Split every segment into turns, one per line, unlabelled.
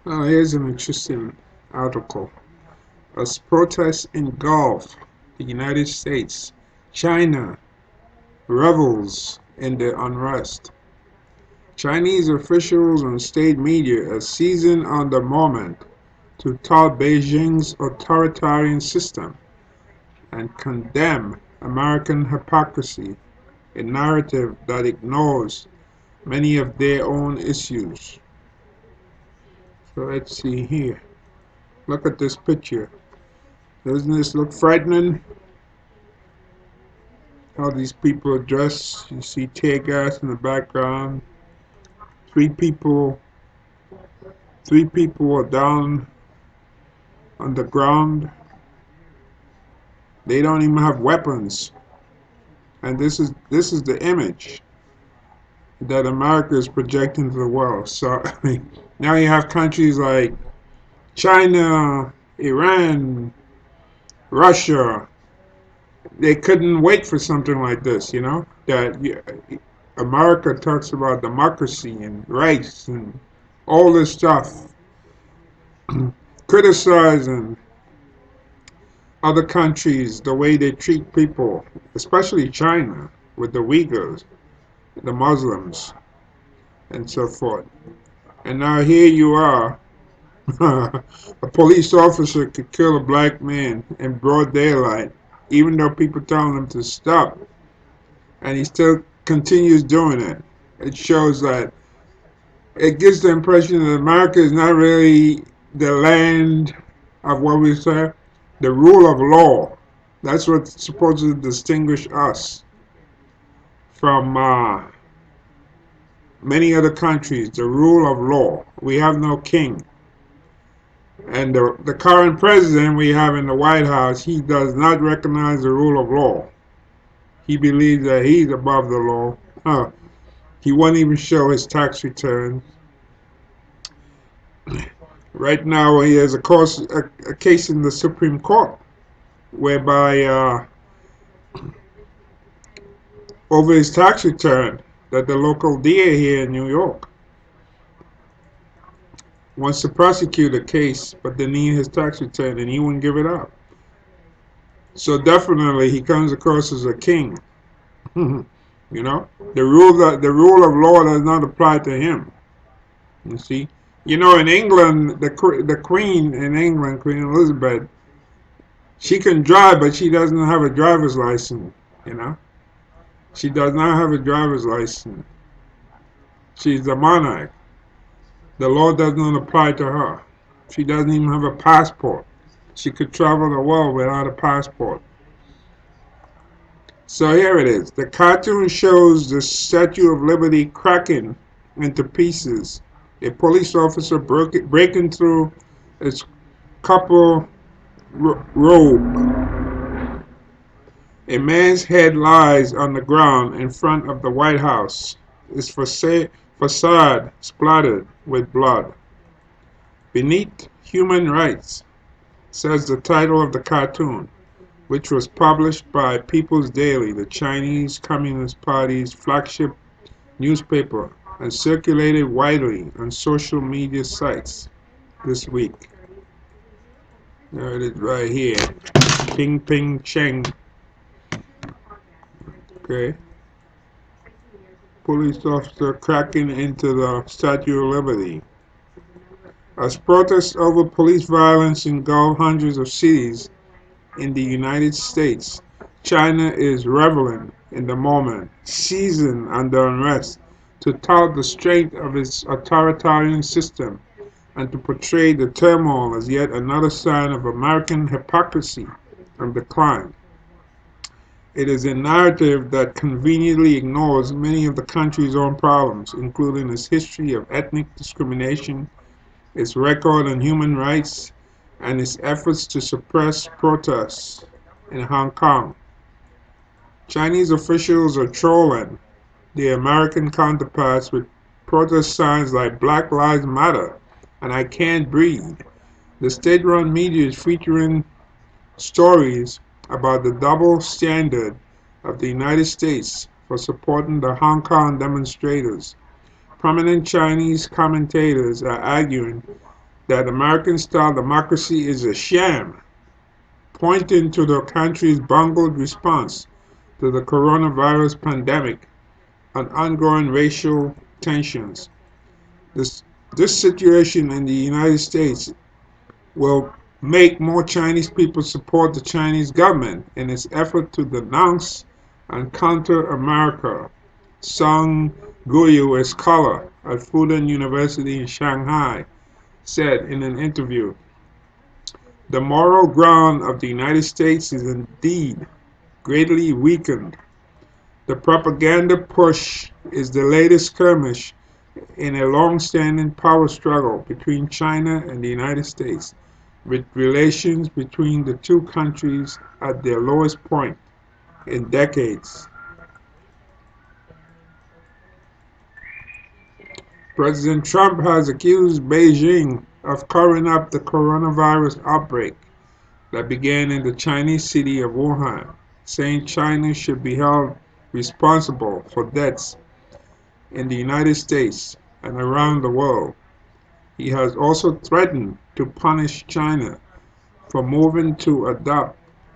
Here's an interesting article. As protests engulf the United States, China revels in the unrest. Chinese officials and state media are seizing on the moment to tout Beijing's authoritarian system and condemn American hypocrisy, a narrative that ignores many of their own issues. So let's see here. Look at this picture. Doesn't this look frightening? How these people are dressed. You see tear gas in the background. Three people, three people are down on the ground. They don't even have weapons. And this is the image that America is projecting to the world. So I mean, now you have countries like China, Iran, Russia. They couldn't wait for something like this, that America talks about democracy and rights and all this stuff, criticizing other countries, the way they treat people, especially China with the Uyghurs, the Muslims, and so forth. And now here you are, a police officer could kill a black man in broad daylight, even though people telling him to stop, and he still continues doing it. It shows that it gives the impression that America is not really the land of what we say, the rule of law. That's what's supposed to distinguish us from many other countries, the rule of law. We have no king. And the current president we have in the White House, he does not recognize the rule of law. He believes that he's above the law. He won't even show his tax returns. Right now, he has a case in the Supreme Court whereby over his tax return that the local DA here in New York wants to prosecute a case, but they need his tax return and he wouldn't give it up. So definitely he comes across as a king. The rule of law does not apply to him. You see, in England, the Queen in England, Queen Elizabeth, she can drive, but she doesn't have a driver's license. You know, she does not have a driver's license. She's the monarch. The law does not apply to her. She doesn't even have a passport. She could travel the world without a passport. So here it is. The cartoon shows the Statue of Liberty cracking into pieces. A police officer breaking through its couple robe. A man's head lies on the ground in front of the White House, his facade splattered with blood. Beneath Human Rights, says the title of the cartoon, which was published by People's Daily, the Chinese Communist Party's flagship newspaper, and circulated widely on social media sites this week. There it is right here. Ping Ping Cheng. Okay. Police officer cracking into the Statue of Liberty. As protests over police violence engulf hundreds of cities in the United States, China is reveling in the moment, seizing under unrest to tout the strength of its authoritarian system and to portray the turmoil as yet another sign of American hypocrisy and decline. It is a narrative that conveniently ignores many of the country's own problems, including its history of ethnic discrimination, its record on human rights, and its efforts to suppress protests in Hong Kong. Chinese officials are trolling their American counterparts with protest signs like Black Lives Matter and I Can't Breathe. The state-run media is featuring stories about the double standard of the United States for supporting the Hong Kong demonstrators. Prominent Chinese commentators are arguing that American-style democracy is a sham, pointing to the country's bungled response to the coronavirus pandemic and ongoing racial tensions. This, this situation in the United States will make more Chinese people support the Chinese government in its effort to denounce and counter America. Song Guyu, a scholar at Fudan University in Shanghai, said in an interview, "The moral ground of the United States is indeed greatly weakened. The propaganda push is the latest skirmish in a long-standing power struggle between China and the United States, with relations between the two countries at their lowest point in decades." President Trump has accused Beijing of covering up the coronavirus outbreak that began in the Chinese city of Wuhan, saying China should be held responsible for deaths in the United States and around the world. He has also threatened to punish China for moving to adopt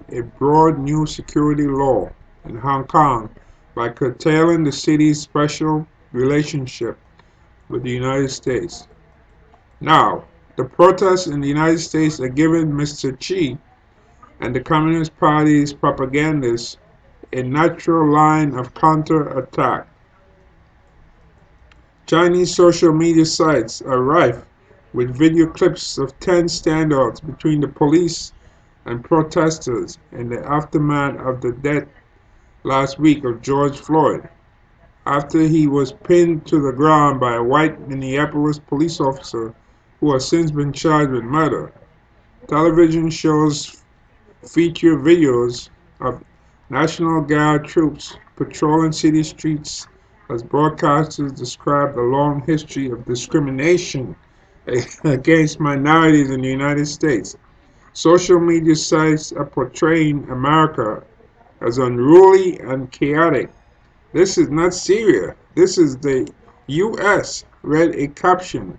a broad new security law in Hong Kong by curtailing the city's special relationship with the United States. Now, the protests in the United States are giving Mr. Xi and the Communist Party's propagandists a natural line of counterattack. Chinese social media sites are rife with video clips of tense standoffs between the police and protesters in the aftermath of the death last week of George Floyd, after he was pinned to the ground by a white Minneapolis police officer who has since been charged with murder. Television shows feature videos of National Guard troops patrolling city streets as broadcasters describe the long history of discrimination against minorities in the United States. Social media sites are portraying America as unruly and chaotic. "This is not Syria. This is the U.S.," read a caption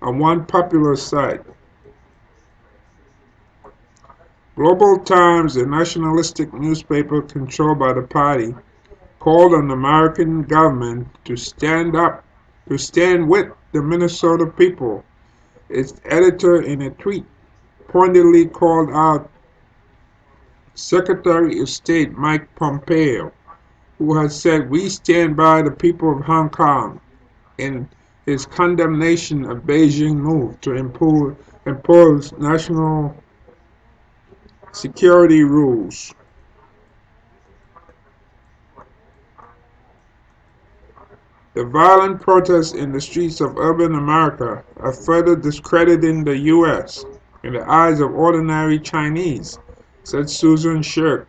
on one popular site. Global Times, a nationalistic newspaper controlled by the party, called on the American government to stand with the Minnesota people. Its editor, in a tweet, pointedly called out Secretary of State Mike Pompeo, who had said, "We stand by the people of Hong Kong," in his condemnation of Beijing's move to impose national security rules. The violent protests in the streets of urban America are further discrediting the U.S. in the eyes of ordinary Chinese, said Susan Shirk,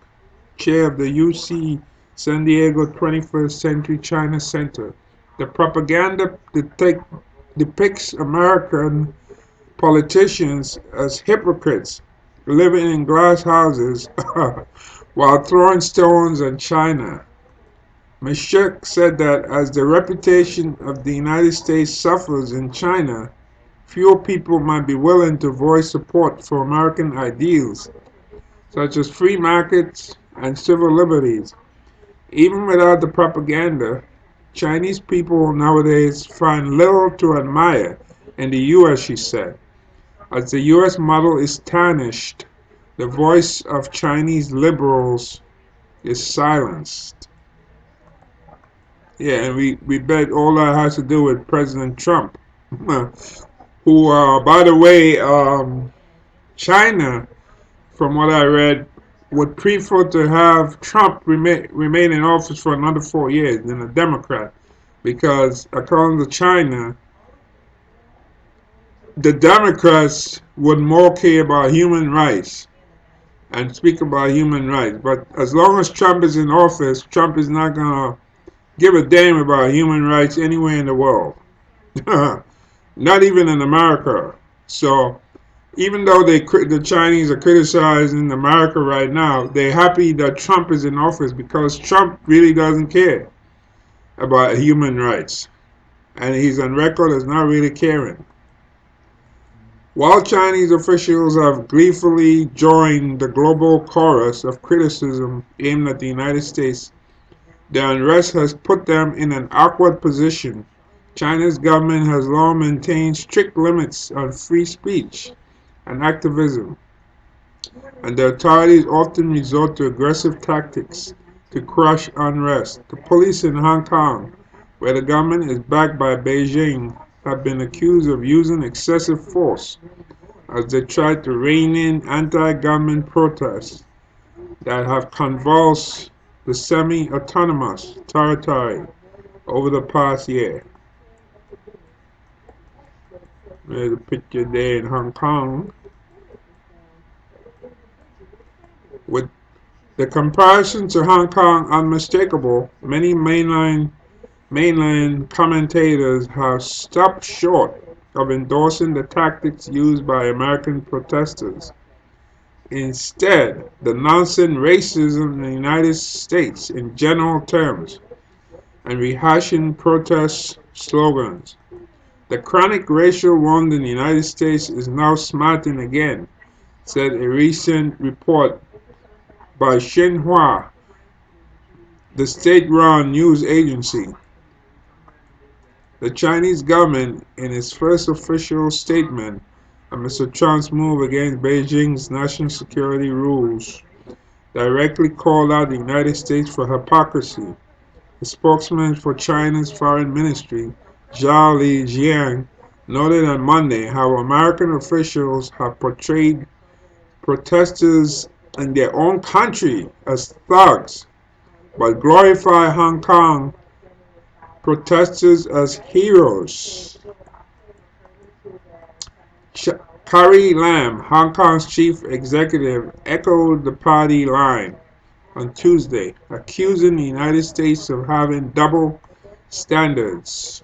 chair of the UC San Diego 21st Century China Center. The propaganda depicts American politicians as hypocrites living in glass houses while throwing stones at China. Ms. Shirk said that as the reputation of the United States suffers in China, fewer people might be willing to voice support for American ideals, such as free markets and civil liberties. Even without the propaganda, Chinese people nowadays find little to admire in the U.S., she said. As the U.S. model is tarnished, the voice of Chinese liberals is silenced. Yeah, and we bet all that has to do with President Trump, who, by the way, China, from what I read, would prefer to have Trump remain in office for another 4 years than a Democrat, because according to China, the Democrats would more care about human rights and speak about human rights. But as long as Trump is in office, Trump is not going to give a damn about human rights anywhere in the world. Not even in America. So even though the Chinese are criticizing America right now, they're happy that Trump is in office because Trump really doesn't care about human rights. And he's on record as not really caring. While Chinese officials have gleefully joined the global chorus of criticism aimed at the United States, the unrest has put them in an awkward position. China's government has long maintained strict limits on free speech and activism, and the authorities often resort to aggressive tactics to crush unrest. The police in Hong Kong, where the government is backed by Beijing, have been accused of using excessive force as they try to rein in anti-government protests that have convulsed the semi-autonomous territory over the past year. There's a picture there in Hong Kong with the comparison to Hong Kong unmistakable. Many mainland commentators have stopped short of endorsing the tactics used by American protesters. Instead, denouncing racism in the United States in general terms and rehashing protest slogans. The chronic racial wound in the United States is now smarting again, said a recent report by Xinhua, the state-run news agency. The Chinese government, in its first official statement on Mr. Trump's move against Beijing's national security rules, directly called out the United States for hypocrisy. The spokesman for China's foreign ministry, Zhao Lijian, noted on Monday how American officials have portrayed protesters in their own country as thugs, but glorify Hong Kong protesters as heroes. Carrie Lam, Hong Kong's chief executive, echoed the party line on Tuesday, accusing the United States of having double standards.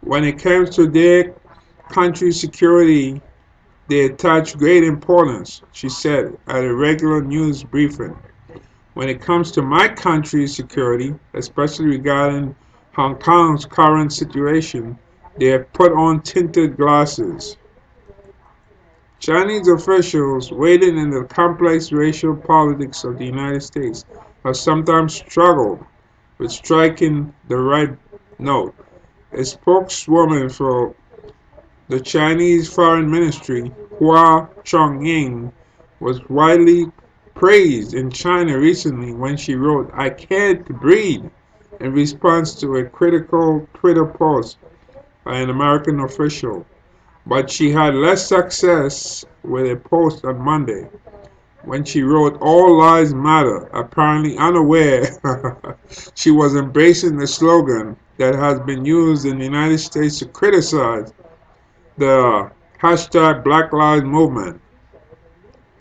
When it comes to their country's security, they attach great importance, she said at a regular news briefing. When it comes to my country's security, especially regarding Hong Kong's current situation, they have put on tinted glasses. Chinese officials wading in the complex racial politics of the United States have sometimes struggled with striking the right note. A spokeswoman for the Chinese Foreign Ministry, Hua Chunying, was widely praised in China recently when she wrote, "I can't breathe," in response to a critical Twitter post by an American official. But she had less success with a post on Monday when she wrote, "All lives matter," apparently unaware she was embracing the slogan that has been used in the United States to criticize the hashtag Black Lives Movement.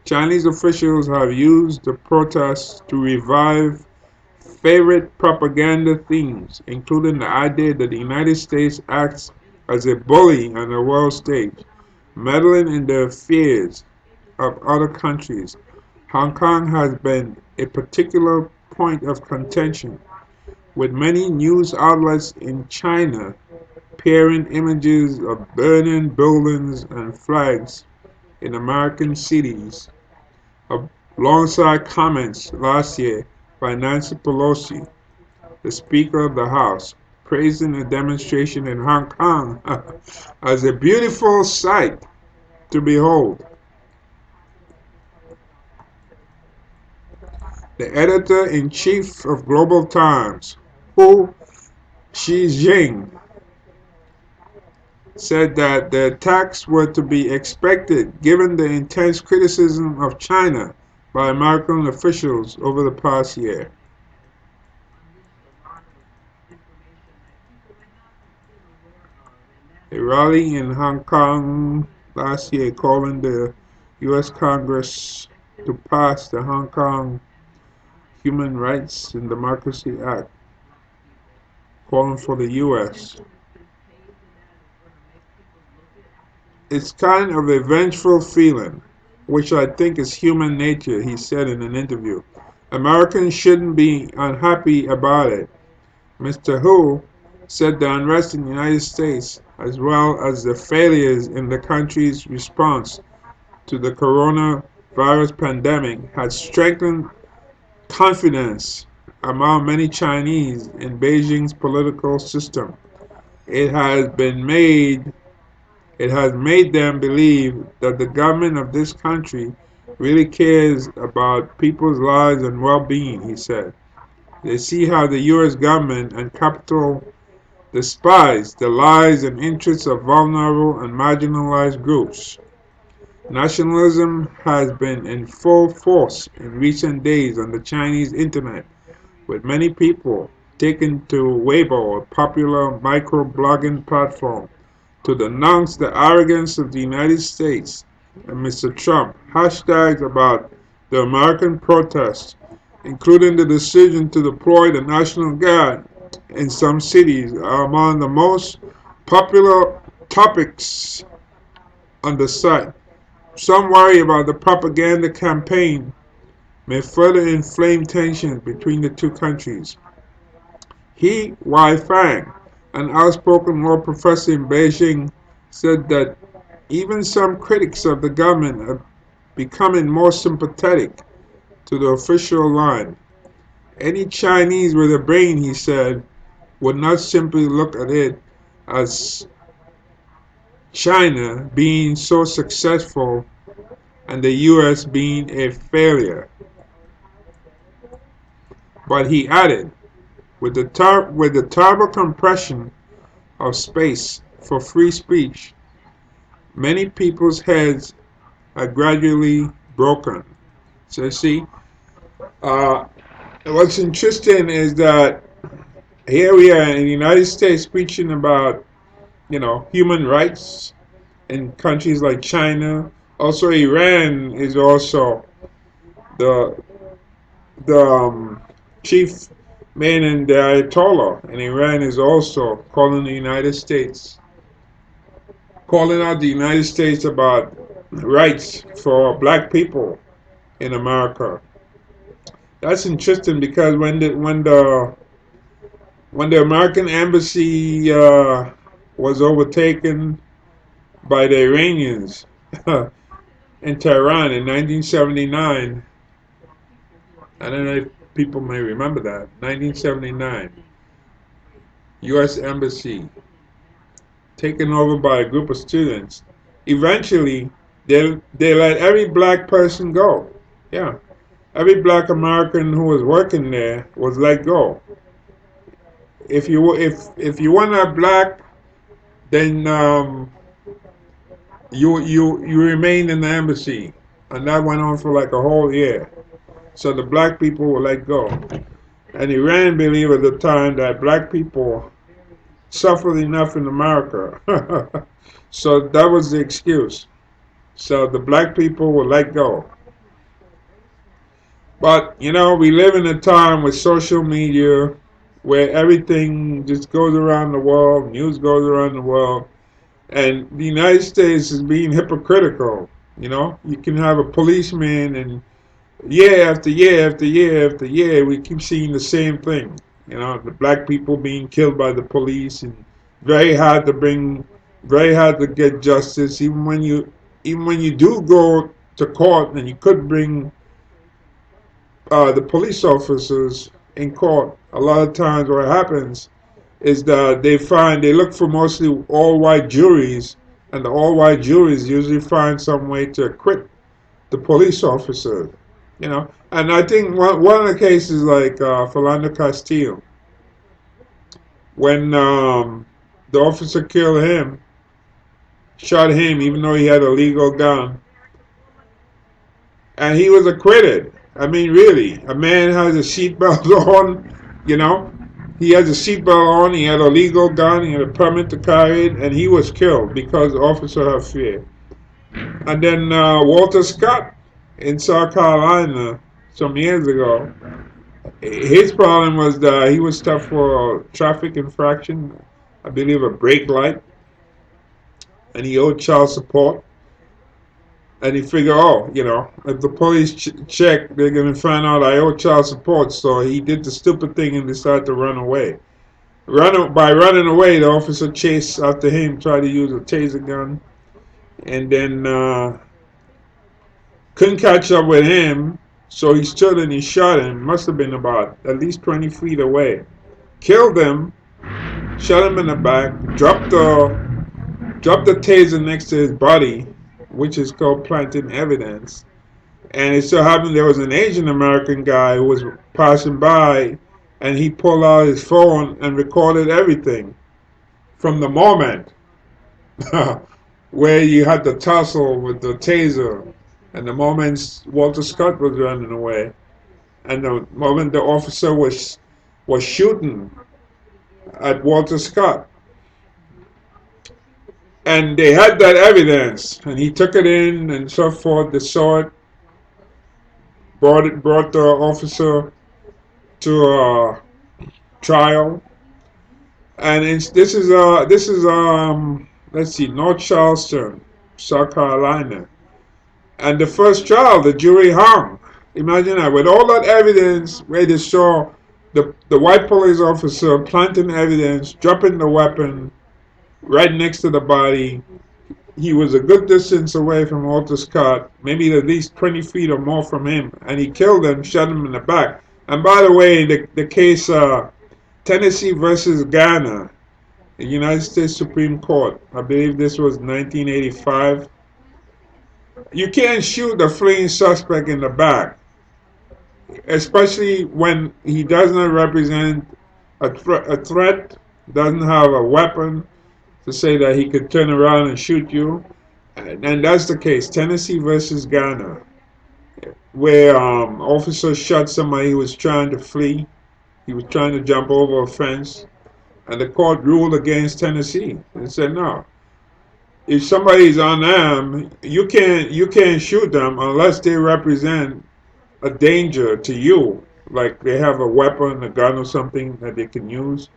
Chinese officials have used the protests to revive favorite propaganda themes, including the idea that the United States acts as a bully on the world stage, meddling in the affairs of other countries. Hong Kong has been a particular point of contention, with many news outlets in China pairing images of burning buildings and flags in American cities alongside comments last year by Nancy Pelosi, the Speaker of the House, praising the demonstration in Hong Kong as a beautiful sight to behold. The editor-in-chief of Global Times, Hu Xijing, said that the attacks were to be expected given the intense criticism of China by American officials over the past year. A rally in Hong Kong last year calling the U.S. Congress to pass the Hong Kong Human Rights and Democracy Act, calling for the U.S. It's kind of a vengeful feeling, which I think is human nature, he said in an interview. Americans shouldn't be unhappy about it. Mr. Hu said the unrest in the United States as well as the failures in the country's response to the coronavirus pandemic, has strengthened confidence among many Chinese in Beijing's political system. It has been made It has made them believe that the government of this country really cares about people's lives and well-being, he said. They see how the US government and capital despise the lives and interests of vulnerable and marginalized groups. Nationalism has been in full force in recent days on the Chinese internet, with many people taken to Weibo, a popular microblogging platform, to denounce the arrogance of the United States and Mr. Trump. Hashtags about the American protests, including the decision to deploy the National Guard in some cities, are among the most popular topics on the site. Some worry about the propaganda campaign may further inflame tensions between the two countries. He Weifang, an outspoken law professor in Beijing, said that even some critics of the government are becoming more sympathetic to the official line. Any Chinese with a brain, he said, would not simply look at it as China being so successful and the US being a failure. But he added, with the terrible compression of space for free speech, many people's heads are gradually broken. So see, uh, what's interesting is that here we are in the United States preaching about, human rights in countries like China. Also, Iran is also the the chief man in the Ayatollah, and Iran is also calling out the United States about rights for black people in America. That's interesting because when the American embassy was overtaken by the Iranians in Tehran in 1979, I don't know if people may remember that. 1979, U.S. embassy taken over by a group of students. Eventually, they let every black person go. Yeah, every black American who was working there was let go. If you were not black, then you remained in the embassy, and that went on for like a whole year. So the black people were let go, and Iran believed at the time that black people suffered enough in America, so that was the excuse. So the black people were let go. But we live in a time with social media where everything just goes around the world, news goes around the world, and the United States is being hypocritical. You can have a policeman, and year after year after year after year, we keep seeing the same thing. The black people being killed by the police, and very hard to bring, very hard to get justice. Even when you do go to court, and you could bring the police officers in court. A lot of times, what happens is that they look for mostly all white juries, and the all white juries usually find some way to acquit the police officer. And I think one of the cases, like Philando Castile, when the officer killed him, shot him, even though he had a legal gun, and he was acquitted. I mean, really, a man has a seatbelt on, you know, he has a seatbelt on, he had a legal gun, he had a permit to carry it, and he was killed because the officer had fear. And then Walter Scott in South Carolina some years ago, his problem was that he was stopped for a traffic infraction, I believe a brake light, and he owed child support. And he figured, if the police check, they're going to find out I owe child support. So he did the stupid thing and decided to run away. By running away, the officer chased after him, tried to use a taser gun, and then couldn't catch up with him. So he stood and he shot him. Must have been about at least 20 feet away. Killed him, shot him in the back, dropped the taser next to his body, which is called planting evidence. And it so happened there was an Asian American guy who was passing by, and he pulled out his phone and recorded everything from the moment where you had the tussle with the taser, and the moment Walter Scott was running away, and the moment the officer was shooting at Walter Scott. And they had that evidence, and he took it in and so forth. They saw it, brought the officer to a trial, and this is let's see, North Charleston, South Carolina, and the first trial, the jury hung. Imagine that, with all that evidence, where they saw the white police officer planting evidence, dropping the weapon right next to the body. He was a good distance away from Walter Scott, maybe at least 20 feet or more from him, and he killed him, shot him in the back. And by the way, the case Tennessee versus Ghana, the United States Supreme Court, I believe this was 1985. You can't shoot a fleeing suspect in the back, especially when he does not represent a threat, doesn't have a weapon to say that he could turn around and shoot you. And that's the case, Tennessee versus Ghana, where officer shot somebody who was trying to flee. He was trying to jump over a fence, and the court ruled against Tennessee and said no. If somebody is unarmed, you can't shoot them unless they represent a danger to you, like they have a weapon, a gun, or something that they can use.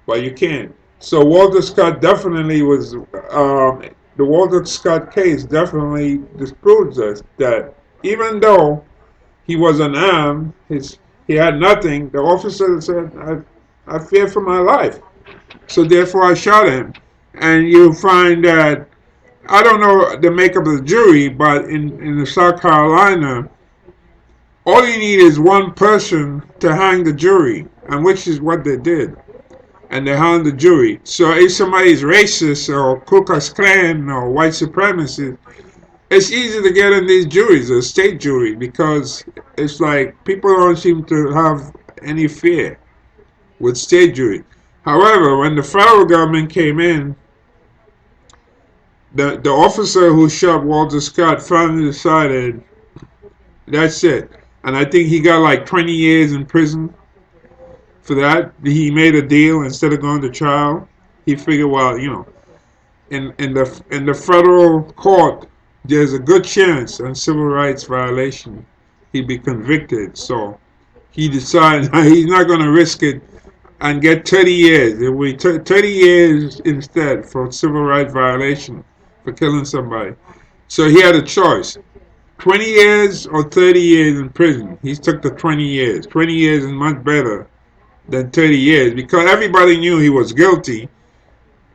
But you can't. So Walter Scott definitely was the Walter Scott case definitely disproves us that even though he was unarmed, he had nothing. The officer said, I fear for my life, so therefore I shot him. And you find that, I don't know the makeup of the jury, but in the South Carolina, all you need is one person to hang the jury, and which is what they did. And they hung the jury. So if somebody's racist or Ku Klux Klan or white supremacist, it's easy to get in these juries, a state jury, because it's like people don't seem to have any fear with state jury. However, when the federal government came in, the officer who shot Walter Scott finally decided that's it. And I think he got like 20 years in prison for that. He made a deal instead of going to trial. He figured, well, in the federal court, there's a good chance on civil rights violation he'd be convicted. So he decided he's not going to risk it and get 30 years. It will be 30 years instead for civil rights violation for killing somebody. So he had a choice: 20 years or 30 years in prison. He took the 20 years. 20 years is much better than 30 years because everybody knew he was guilty.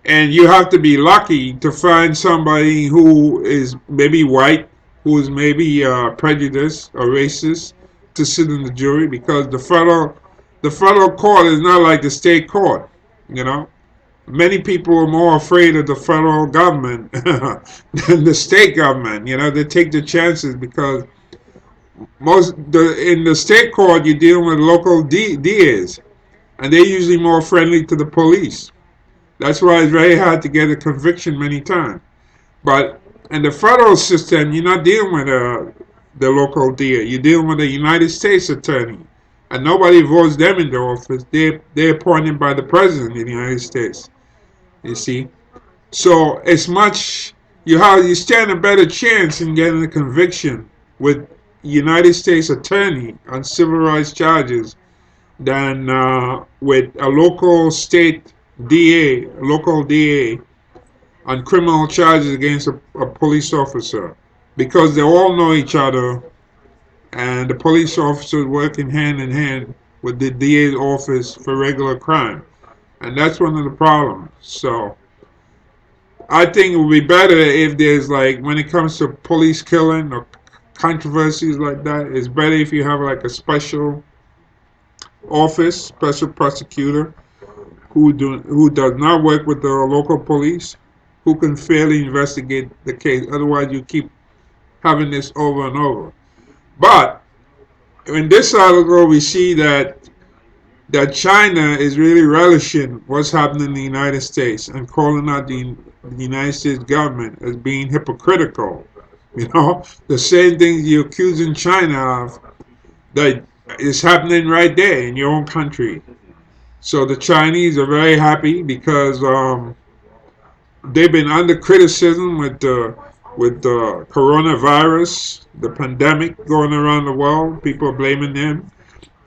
And you have to be lucky to find somebody who is maybe white, who is maybe prejudiced or racist to sit in the jury, because the federal court is not like the state court. You know, many people are more afraid of the federal government than the state government. You know, they take the chances because in the state court you're dealing with local DAs, and they're usually more friendly to the police. That's why it's very hard to get a conviction many times. But in the federal system, you're not dealing with the local DA. You're dealing with a United States attorney. And nobody votes them into office. They're appointed by the President of the United States. You see? So it's much, you stand a better chance in getting a conviction with United States attorney on civil rights charges than with a local DA on criminal charges against a police officer, because they all know each other, and the police officers working hand in hand with the DA's office for regular crime. and that's one of the problems. So I think it would be better if there's like when it comes to police killing or controversies like that, it's better if you have like a special office, special prosecutor who does not work with the local police, who can fairly investigate the case. Otherwise, you keep having this over and over. But in this article, we see that China is really relishing what's happening in the United States and calling out the United States government as being hypocritical. You know, the same things you're accusing China of that is happening right there in your own country. So the Chinese are very happy because they've been under criticism with the coronavirus, the pandemic going around the world. People are blaming them.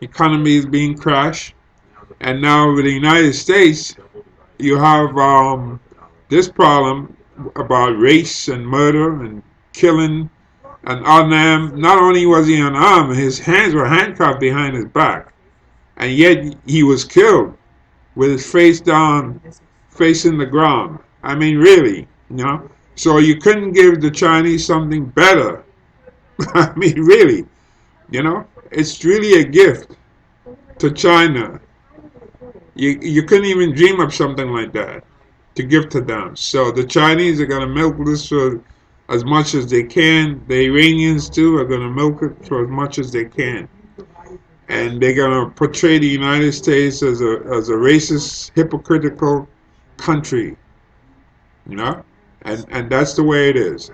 Economy is being crashed, and now with the United States, you have this problem about race and murder and killing an unarmed. Not only was he unarmed, his hands were handcuffed behind his back, and yet he was killed with his face down, facing the ground. I mean, really, you know. So you couldn't give the Chinese something better. I mean, really, you know. It's really a gift to China. You couldn't even dream of something like that to give to them. So the Chinese are gonna milk this for as much as they can. The Iranians too are gonna milk it for as much as they can, and they're gonna portray the United States as a racist, hypocritical country, you know, and that's the way it is.